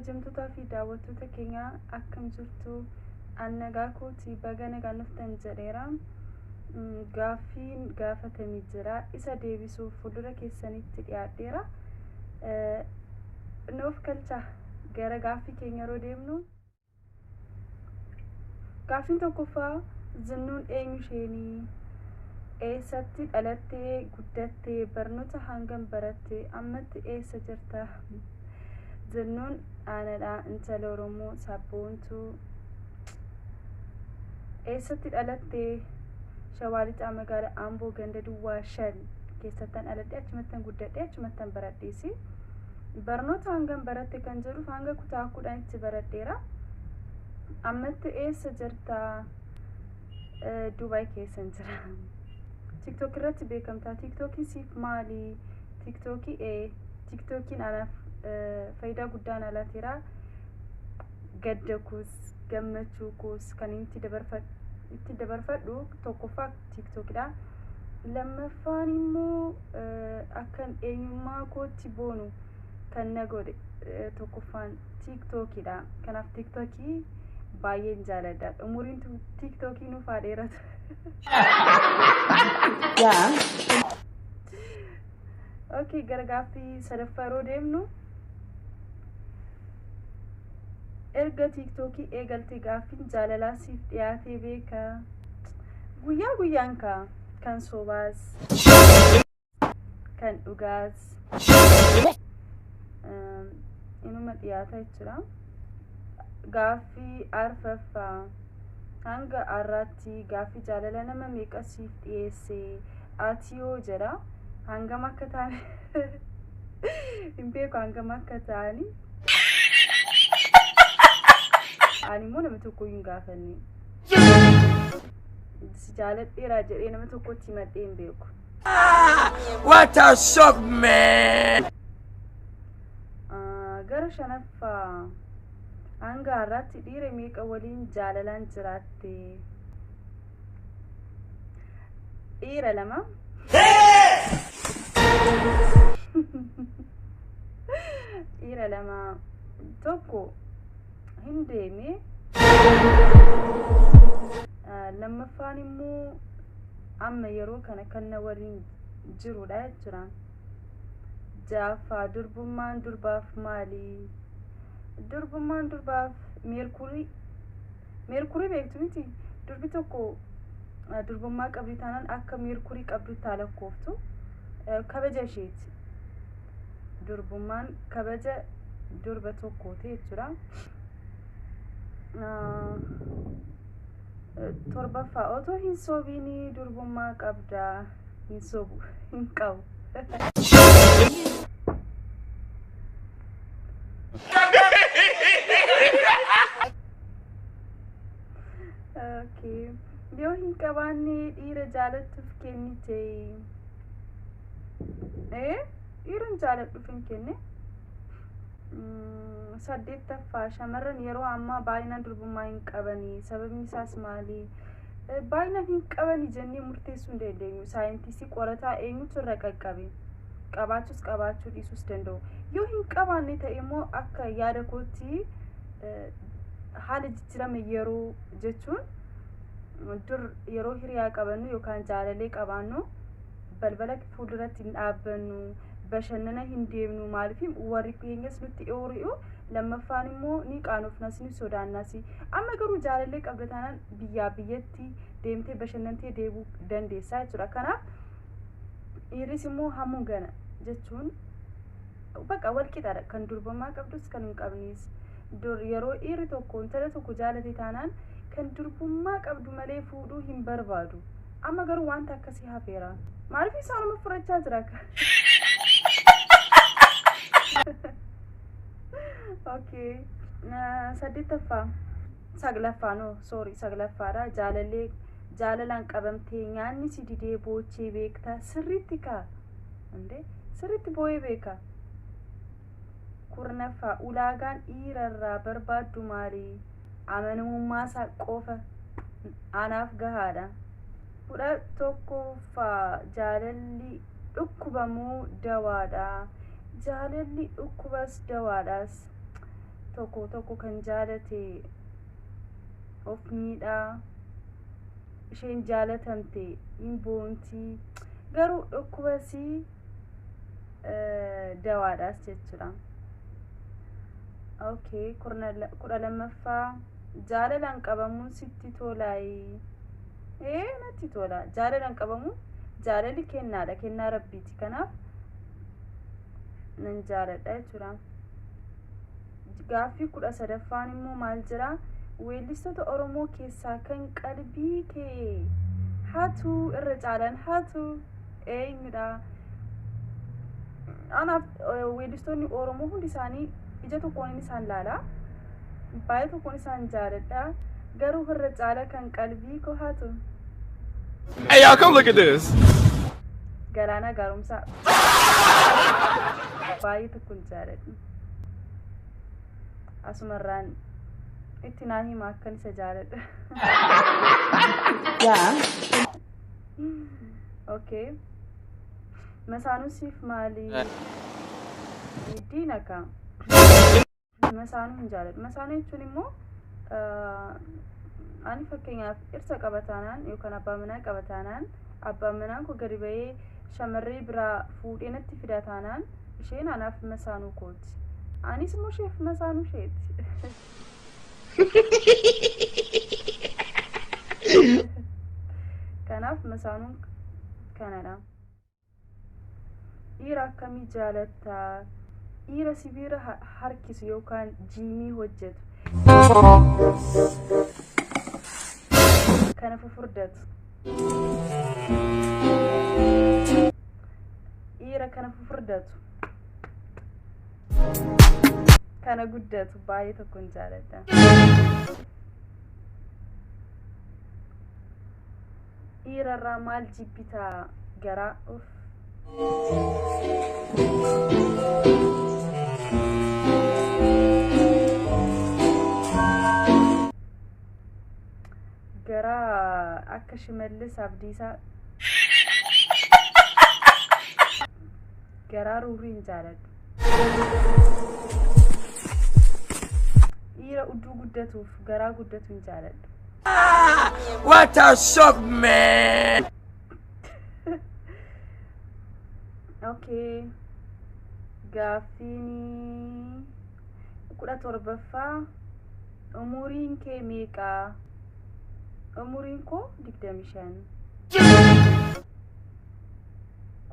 kabajamtootaa fi daawwattoota keenya akkam jirtu annagaa kooti baga nagaan dhuftan jedheera. Gaaffiin gaafatamee jira isa deebisuuf fuuldura keessanitti dhiyaadheera. Nuuf galcha gara gaaffii keenya yeroo deemnu gaaffiin tokkoffaa Zinnuun eenyu isheenii? Eessatti dhalattee guddattee barnoota hangam barattee ammatti eessa jirta? Zinnuun aanadha intala Oromoo sabboontuu. Eessatti dhalattee? Shawaa Lixaa magaalaa Amboo ganda Duwwaa 5 keessattan dhaladhee achumattan guddadhee achumattan baradheesi. Barnoota hangam baratte kan jedhuuf hanga kutaa 10tti baradheera. Ammatti eessa jirta? Dubai keessan jira. TikTok irratti beekamtaa. TikTokii siif maali? TikTokiin anaaf faayidaa guddaan alaateera. Gadda koos gammachuu koos kan itti dabarfadhu tokkoffaa TikTokidha. Lammaffaan immoo akkan eenyummaa kootti boonu kan na godhe tokkoffaan TikTokidha. Kanaaf TikTokii baay'een jaaladha. Umuriin TikTokii nuuf haa dheeratu. Okay, gara gaaffii sadaffaa yeroo deemnu erga TikTokii eegaltee gaaffiin jaalalaa siif dhiyaatee beeka? Guyyaa guyyaan kan sobaas kan dhugaas inuma dhiyaata jechuudha. Gaaffii arfaffaa hanga har'aatti gaaffii jaalala nama meeqa siif dhiyeesse? Ati yoo jedha hangam akka taane hin beeku hangam akka taani. Ani immoo nama tokko hin gaafanne. Si jaaladheera jedhee nama tokkotti himadhee hin beeku. What a shock, man! Gara shanaffaa hanga har'aatti dhiira meeqa waliin jaalalaan jiraatte? Dhiira 2. Dhiira 2 tokko hin deeme. Lammaffaan immoo amma yeroo kana kan na waliin jirudha jechuudha. Jaaffaa durbummaan durbaaf maali? Durbummaan durbaaf meerkurii beektu miti? Durbi tokko durbummaa qabdi taanaan akka meerkurii qabdu lakkooftu kabaja isheeti. Durbummaan kabaja durba tokkooti jechuudha. Torbaffaa otoo hin sobiini durbummaa qabda. Hin sobu hin qabu. Okay. Yoo hin qabaanne dhiira jaalattuuf kennite? Dhiiran jaaladhuuf hin kenne. 8ffaa shamarran yeroo ammaa baay'inaan durbummaa hin qabanii. Sababni isaas maali? Baay'inaan hin qabanii jennee murteessuu hin dandeenyu. Saayintistii qorataa eenyutu irra qaqqabe? Qabaachuus qabaachuu dhiisuus danda'u. Yoo hin qabaanne ta'e immoo akka yaada kootti haala jijjiirama yeroo jechuun dur yeroo hiriyaa qabannu yookaan jaalalee qabaannu balbala fuulduratti hin dhaabbannu, bashannana hin deemnu. Maaliif warri keenyas nutti oori'u. Lammaffaan immoo ni qaanofnas ni sodaannas. Amma garuu jaalalee qabda taanaan biyyaa biyyatti deemtee bashannantee deebuu dandeessaa jechuudha. Kanaaf dhiirris immoo hammuu gana jechuun bakka wal qixaadha. Kan durbummaa qabdus kan hin qabnes. Yeroo dhiirri tokko intala tokko jaalate taanaan kan durbummaa qabdu malee fuudhuu hin barbaadu. Amma garuu wanta akkasii hafeera. Maaliif isaanuma furachaa jira? Okay. 8ffaa saglaffaadha. Jaalalaan qabamtee nyaanni si didee boochee beektaa? Sirriitti sirriitti boo'ee beeka. 9ffaa ulaagaan dhiirarraa barbaaddu maali? Amanamummaa isaa qofa anaaf gahaadha. 11ffaa jaalalli dhukkuba moo dawaadha? Jaalalli dhukkubas dawaadhaas. tokko kan jaalate of miidhaa isheen jaalatamte hin boontii garuu dhukkubasii dawaadhaas jechuudha. Okay, kudha lammaffaa jaalalaan qabamuun sitti tolaayi. Natti tola. Jaalalaan qabamuun jaalali kennaadha, kennaa rabbiiti. Kanaaf nan jaaladha jechuudha. Gaaffii 13ffaan immoo maal jira? Weellistoota Oromoo keessaa kan qalbii kee hatu irra caalan hatu eenyudha? Anaaf weellistoonni Oromoo hundi isaanii ija tokkoon isaan laala. Baay'ee tokkoon isaan jaaladha. Garuu irra caala kan qalbii koo hatu. Hey y'all, come look at this. Galaana Gaaromsaa. Baay'ee tokkoon jaaladha. Asumarraan itti naa himaa akkan isa jaaladha. Okay. Masaanuu siif maali? Diina ka. Masaanuu hin jaaladhu. Masaanuu jechuun immoo ani fakkeenyaaf dhirsa qabataanaan yookaan abbaa manaa qabataanaan abbaan manaan koo gadi ba'ee shamarree biraa fuudhee natti fidataanaan isheen anaaf masaanuu kooti. Anis immoo isheef masaanuu isheeti. Kanaaf masaanuun kanadha. Dhiira akkamii jaalatta? Dhiira sibiira harkisu yookaan jiimii hojjetu. Kana fufurdatu. Dhiira kana fufurdatu. Kana guddatu baay'ee tokkoon jaaladha. Dhiirarraa maal jibbitaa garaa of? Garaa akka Shimallis Abdiisaa garaa ruuriin jaaladha. Dhiira udduu guddatuuf garaa guddatuun jaaladha. What a shock, man! Okay. Gaaffii 17ffaa. Umuriin kee meeqa? Umuriin koo 25.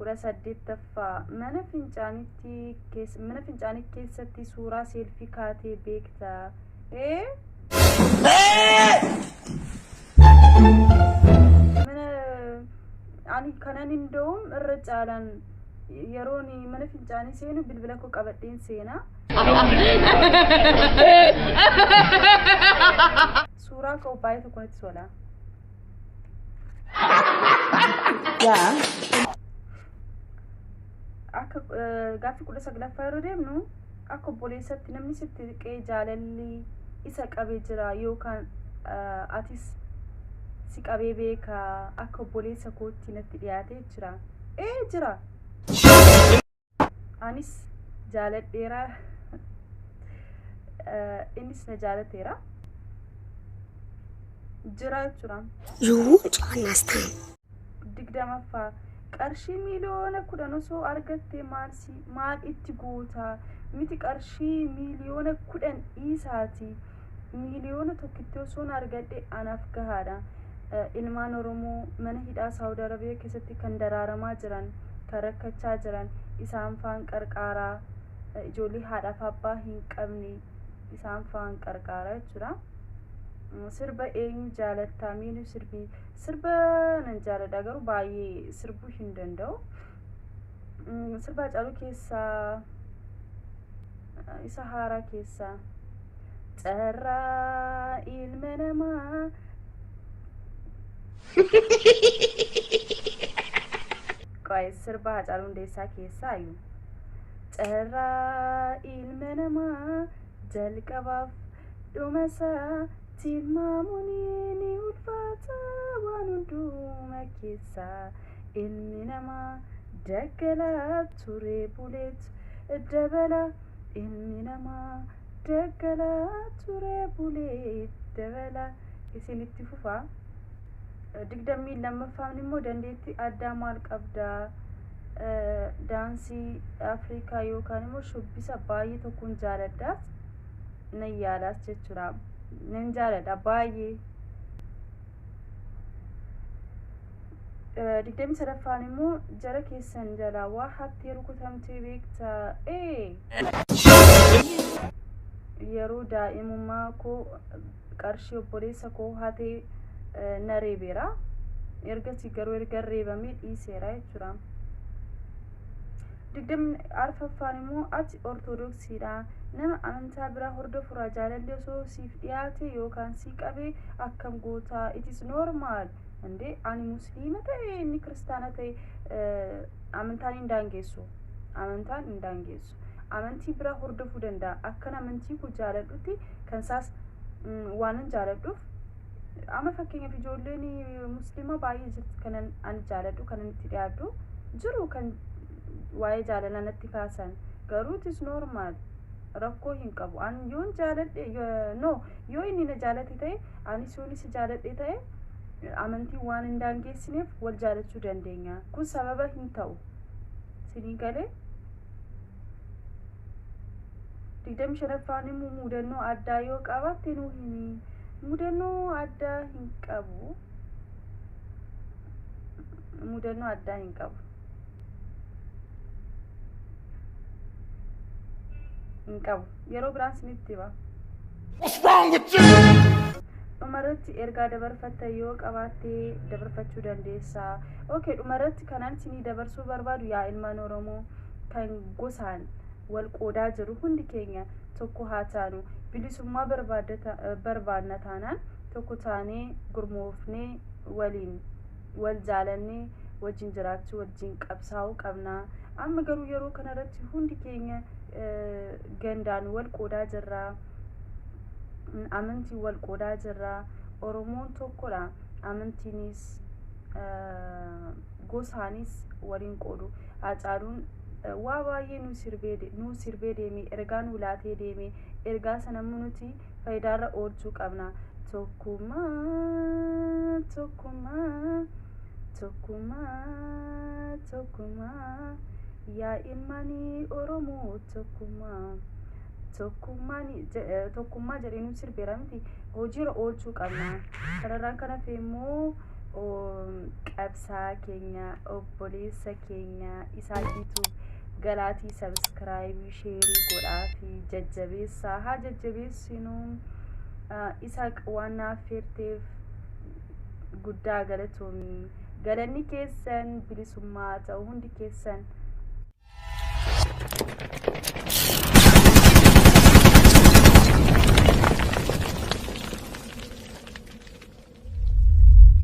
18ffaa. Mana fincaanii keessatti suuraa selfii kaatee beektaa? Ani kanan inda'uun irra caalaan yeroon mana fincaanii seenu bilbila koo qabadheen seenaa. Suuraa koo baay'ee tokko natti tola. Akka gaaffii 19ffaa yeroo deemnu akka obboleessatti namni sitti riqee jaalalli isa qabee jira yookaan atis si qabee beeka akka obboleessa kootti natti dhiyaatee jira. Jira. Anis jaaladheera. Innis na jaalateera. Jira jechuudha. You won't understand. 20ffaa. Qarshii miliyoona 10 osoo argatte maal itti goota? Miti qarshii miliyoona 10 isaati. Miliyoona tokkitti osoo argadhe anaaf gahaadha. Ilmaan Oromoo mana hidhaa Saawud Arabiyaa keessatti kan daraaramaa jiran, kan rakkachaa jiran, isaan faan qarqaaraa, ijoollee haadhaaf abbaa hin qabne isaan faan qarqaaraa jechuudha. Sirba eenyu jaalattaa? Miinu sirbi sirba nan jaaladha garuu baay'ee sirbuu hin danda'u. Sirba Haacaaluu keessaa isa haaraa keessaa carraa ilma namaa qoy sirba Haacaaluu Hundeessaa keessaa iyyuu carraa ilma namaa jalqabaaf dhumasaa tilmaamuun ni ulfaata waan hundumaa keessaa ilmi namaa daggalaa ture buleet dabala ilmi namaa Dagala ture bulee dabala isinitti fufa. Digdamii lammaffaan immoo dandeettii addaa maal qabdaa? Daansii Afrikaa yookaan immoo shubbisa baay'ee tokkoon jaaladhaas nan yaalaas jechuudha. Nan jaaladha baay'ee. Digdamii sadaffaan immoo jara keessan jalaa waa hatti rukutamtee beektaa? Yeroo daa'imummaa koo qarshii obboleessa koo hatee na reebeera. Ergasii garuu erga reebamee dhiiseera jechuudha. Digdamii arfaffaan immoo ati ortodoksiidha. Nama amantaa biraa hordofuudha jaalallee osoo siif dhiyaate yookaan si qabee akkam gootaa? It is normal. Ande ani musliima ta'e inni kiristaana ta'e amantaan hin daangessu. Amantaan hin daangessu. Amantii biraa hordofuu danda'a. Akkan amantii ku jaaladhutti kan isaas waan jaaladhuuf amma fakkeenyaaf ijoolleen musliima baay'ee jirti kan ani jaaladhu kan itti dhiyaadhu jiru kan waa'ee jaalalaa natti kaasan garuu it is normal rakkoo hin qabu. Ani yoon jaaladhe yoo inni na jaalate ta'e anis yoon isa jaaladhe ta'e amantii waan hin daangeessineef wal jaalachuu dandeenya. Kun sababa hin ta'u. Sinii galee digdamii shanaffaan immoo mudannoo addaa yoo qabaatte nuu himi. Mudannoo addaa hin qabu. Mudannoo addaa hin qabu. Hin qabu. Yeroo biraan sinitti hima. What's wrong with you? Dhumarratti ergaa dabarfatta yoo qabaatte dabarfachuu dandeessa. Okay, dhumarratti kanaan sinii dabarsuu barbaadu yaa ilmaan Oromoo kan gosaan wal qoodaa jiru hundi keenya tokko haa taanu. Bilisummaa barbaadna taanaan tokko taanee gurmoofnee waliin wal jaalannee wajjin jiraachuu wajjin qabsaa'uu qabna. Amma garuu yeroo kanarratti hundi keenya gandaan wal qoodaa jirra. Amantii wal qoodaa jirra. Oromoon tokkodha. Amantiinis gosaanis waliin qoodu. Hacaaluun waa baay'ee nu sirbee deeme ergaa nu laatee deeme ergaa sana nuti faayidaarra oolchuu qabna. Tokkummaa tokkummaa tokkummaa tokkummaa yaa ilmaanii Oromoo tokkummaa tokkummaa jedhee nu sirbeera miti hojiirra oolchuu qabna. Kanarraan kan hafe immoo qabsaa keenya obboleessa keenya isaa YouTube galaatii subscribe sheerii godhaa fi jajjabeessaa haa jajjabeessinu. Isa waan affeerteef guddaa galatoomii. Galanni keessan bilisummaa ta'u hundi keessan.